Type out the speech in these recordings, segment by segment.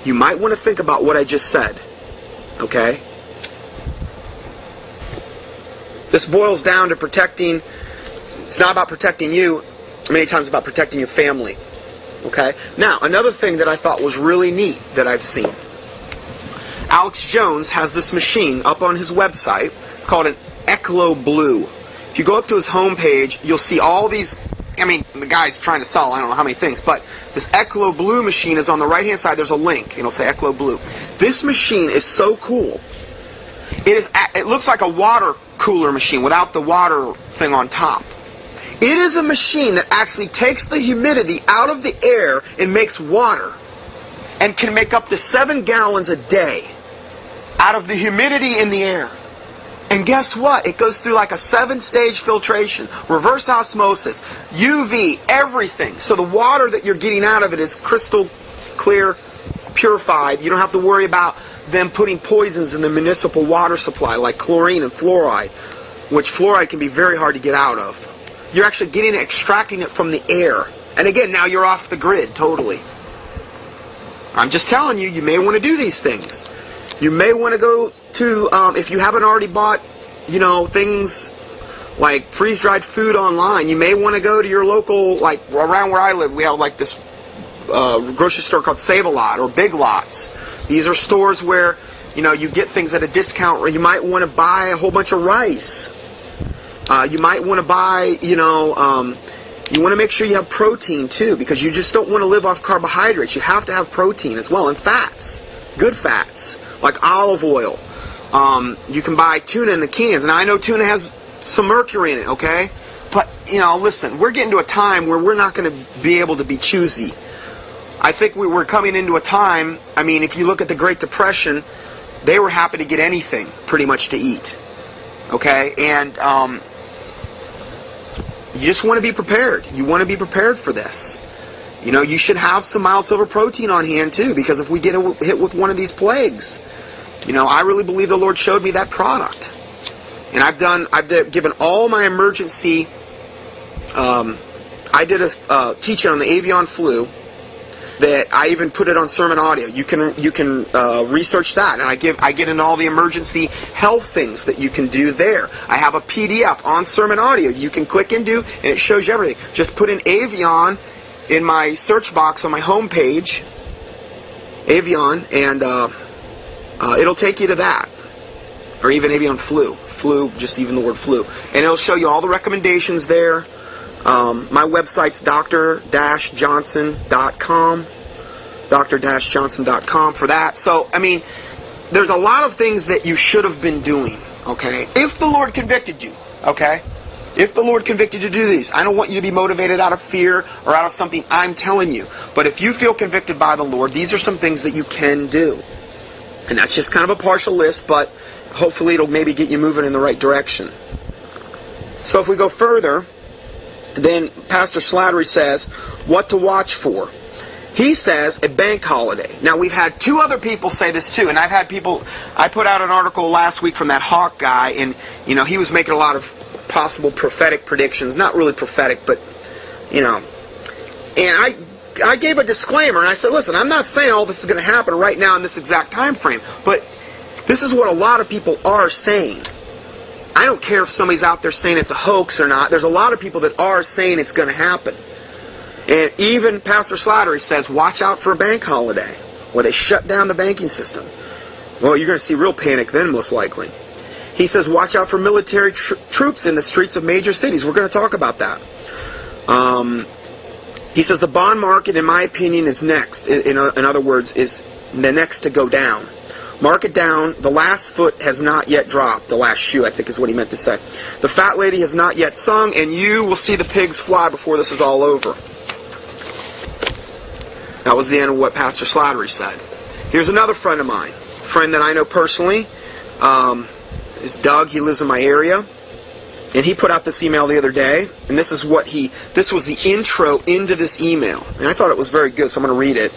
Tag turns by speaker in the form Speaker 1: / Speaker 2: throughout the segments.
Speaker 1: you might want to think about what I just said. Okay? This boils down to protecting. It's not about protecting you. Many times it's about protecting your family. Okay? Now, another thing that I thought was really neat that I've seen. Alex Jones has this machine up on his website. It's called an Eclo Blue. If you go up to his homepage, you'll see all these. I mean, the guy's trying to sell I don't know how many things, but this Eclo Blue machine is on the right-hand side. There's a link. It'll say Eclo Blue. This machine is so cool. It looks like a water cooler machine without the water thing on top. It is a machine that actually takes the humidity out of the air and makes water, and can make up to 7 gallons a day out of the humidity in the air. And guess what? It goes through like a 7-stage filtration, reverse osmosis, UV, everything. So the water that you're getting out of it is crystal clear, purified. You don't have to worry about them putting poisons in the municipal water supply like chlorine and fluoride, which fluoride can be very hard to get out of. You're actually extracting it from the air. And again, now you're off the grid totally. I'm just telling you, you may want to do these things. You may want to go to, if you haven't already bought, things like freeze-dried food online, you may want to go to your local, like around where I live, we have like this grocery store called Save-A-Lot or Big Lots. These are stores where, you get things at a discount, or you might want to buy a whole bunch of rice. You might want to buy, you want to make sure you have protein too, because you just don't want to live off carbohydrates. You have to have protein as well, and fats, good fats, like olive oil. You can buy tuna in the cans. Now I know tuna has some mercury in it, okay? But, listen, we're getting to a time where we're not going to be able to be choosy. I think we're coming into a time, if you look at the Great Depression, they were happy to get anything, pretty much, to eat. Okay? And you just want to be prepared. You want to be prepared for this. You should have some mild silver protein on hand, too, because if we get hit with one of these plagues, I really believe the Lord showed me that product. And I've given all my emergency, I did a teaching on the avian flu that I even put it on sermon audio. You can research that, and I get into all the emergency health things that you can do there. I have a PDF on sermon audio you can click into, and it shows you everything. Just put in avian in my search box on my home page, avian, and it'll take you to that. Or even avian flu, just even the word flu. And it'll show you all the recommendations there. My website's dr-johnson.com, dr-johnson.com for that. So, there's a lot of things that you should have been doing, okay? If the Lord convicted you, okay? If the Lord convicted you to do these, I don't want you to be motivated out of fear or out of something I'm telling you. But if you feel convicted by the Lord, these are some things that you can do. And that's just kind of a partial list, but hopefully it'll maybe get you moving in the right direction. So if we go further, then Pastor Slattery says what to watch for. He says a bank holiday. Now we've had 2 other people say this too, and I've had people, I put out an article last week from that Hawk guy, and he was making a lot of possible prophetic predictions. Not really prophetic, but and I gave a disclaimer, and I said, listen, I'm not saying all this is going to happen right now in this exact time frame, but this is what a lot of people are saying. I don't care if somebody's out there saying it's a hoax or not. There's a lot of people that are saying it's going to happen. And even Pastor Slattery says, watch out for a bank holiday, where they shut down the banking system. Well, you're going to see real panic then, most likely. He says, watch out for military troops in the streets of major cities. We're going to talk about that. He says the bond market, in my opinion, is next. In other words, is the next to go down. Market down. The last foot has not yet dropped. The last shoe, I think, is what he meant to say. The fat lady has not yet sung, and you will see the pigs fly before this is all over. That was the end of what Pastor Slattery said. Here's another friend of mine. A friend that I know personally. Is Doug. He lives in my area. And he put out this email the other day. And this was the intro into this email. And I thought it was very good, so I'm going to read it.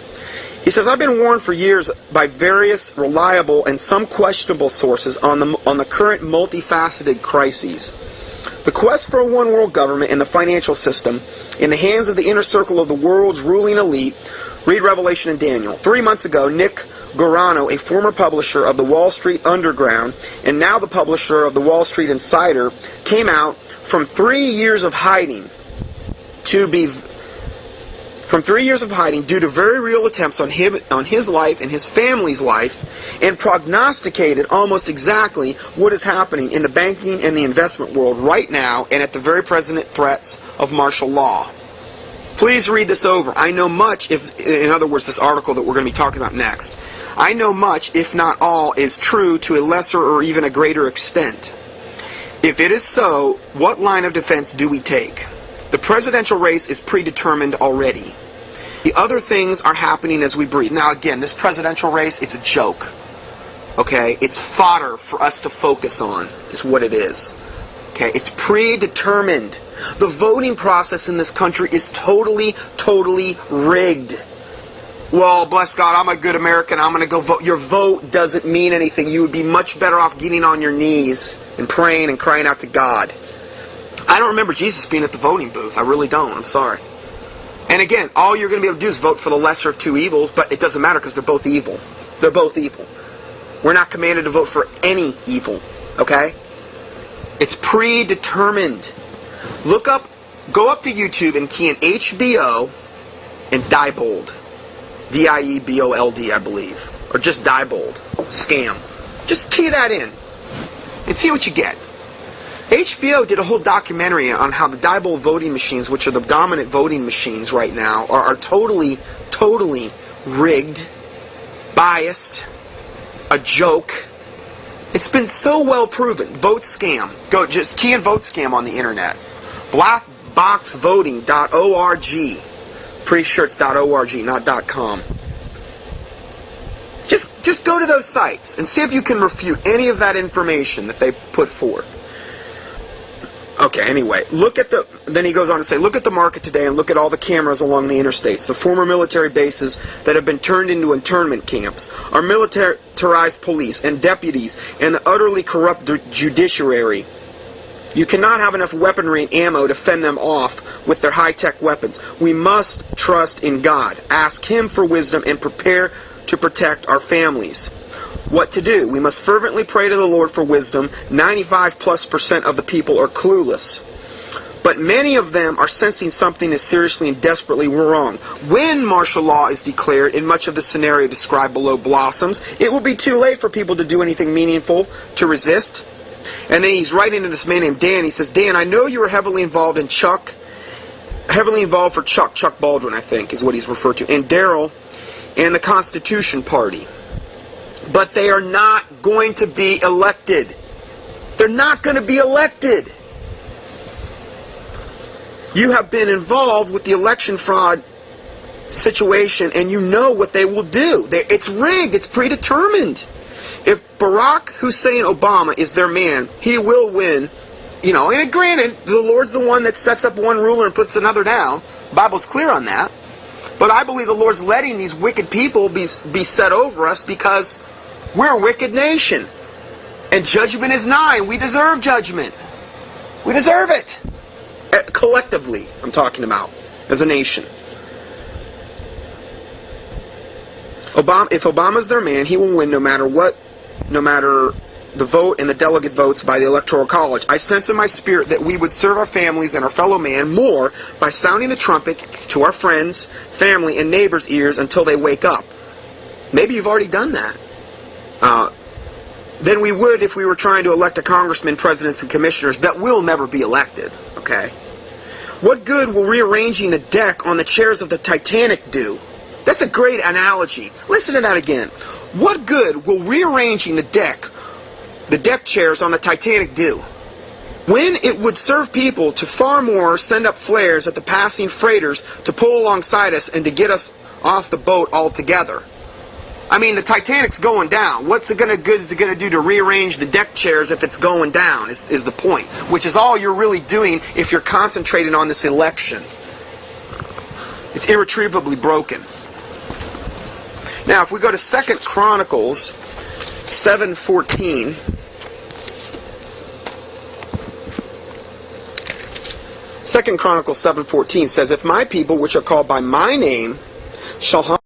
Speaker 1: He says, I've been warned for years by various reliable and some questionable sources on the current multifaceted crises. The quest for a one-world government and the financial system in the hands of the inner circle of the world's ruling elite. Read Revelation and Daniel. 3 months ago, Nick Gorano, a former publisher of the Wall Street Underground and now the publisher of the Wall Street Insider, came out from 3 years of hiding due to very real attempts on his life and his family's life, and prognosticated almost exactly what is happening in the banking and the investment world right now and at the very present threats of martial law. Please read this over. I know much, in other words, this article that we're going to be talking about next. I know much, if not all, is true to a lesser or even a greater extent. If it is so, what line of defense do we take? The presidential race is predetermined already. The other things are happening as we breathe. Now again, this presidential race, it's a joke. Okay? It's fodder for us to focus on, is what it is. Okay? It's predetermined. The voting process in this country is totally, totally rigged. Well, bless God, I'm a good American, I'm going to go vote. Your vote doesn't mean anything. You would be much better off getting on your knees and praying and crying out to God. I don't remember Jesus being at the voting booth. I really don't. I'm sorry. And again, all you're going to be able to do is vote for the lesser of two evils, but it doesn't matter because they're both evil. They're both evil. We're not commanded to vote for any evil. Okay? It's predetermined. Go up to YouTube and key in HBO and Diebold. D-I-E-B-O-L-D, I believe. Or just Diebold. Scam. Just key that in and see what you get. HBO did a whole documentary on how the Diebold voting machines, which are the dominant voting machines right now, are totally, totally rigged, biased, a joke. It's been so well proven. Vote scam. Just key in vote scam on the internet. Blackboxvoting.org. Pretty sure it's .org, not .com. Just go to those sites and see if you can refute any of that information that they put forth. Okay, anyway, then he goes on to say, look at the market today and look at all the cameras along the interstates, the former military bases that have been turned into internment camps, our militarized police and deputies, and the utterly corrupt judiciary. You cannot have enough weaponry and ammo to fend them off with their high-tech weapons. We must trust in God, ask Him for wisdom, and prepare to protect our families. What to do? We must fervently pray to the Lord for wisdom. 95+% of the people are clueless. But many of them are sensing something is seriously and desperately wrong. When martial law is declared, in much of the scenario described below blossoms, it will be too late for people to do anything meaningful to resist. And then he's writing to this man named Dan. He says, Dan, I know you were heavily involved for Chuck, Chuck Baldwin, I think, is what he's referred to, and Darrell, and the Constitution Party. But they are not going to be elected. They're not going to be elected. You have been involved with the election fraud situation, and you know what they will do. It's rigged. It's predetermined. If Barack Hussein Obama is their man, he will win. And granted, the Lord's the one that sets up one ruler and puts another down. The Bible's clear on that. But I believe the Lord's letting these wicked people be set over us because we're a wicked nation. And judgment is nigh. We deserve judgment. We deserve it. Collectively, I'm talking about, as a nation. If Obama's their man, he will win no matter what, no matter the vote and the delegate votes by the Electoral College. I sense in my spirit that we would serve our families and our fellow man more by sounding the trumpet to our friends, family, and neighbors' ears until they wake up. Maybe you've already done that. Than we would if we were trying to elect a congressman, presidents, and commissioners that will never be elected. Okay? What good will rearranging the deck on the chairs of the Titanic do? That's a great analogy. Listen to that again. What good will rearranging the deck chairs on the Titanic do? When it would serve people to far more send up flares at the passing freighters to pull alongside us and to get us off the boat altogether. I mean, the Titanic's going down. What's it good is it going to do to rearrange the deck chairs if it's going down, is the point. Which is all you're really doing if you're concentrating on this election. It's irretrievably broken. Now, if we go to 2 Chronicles 7:14, 2 Chronicles 7:14 says, if my people, which are called by my name, shall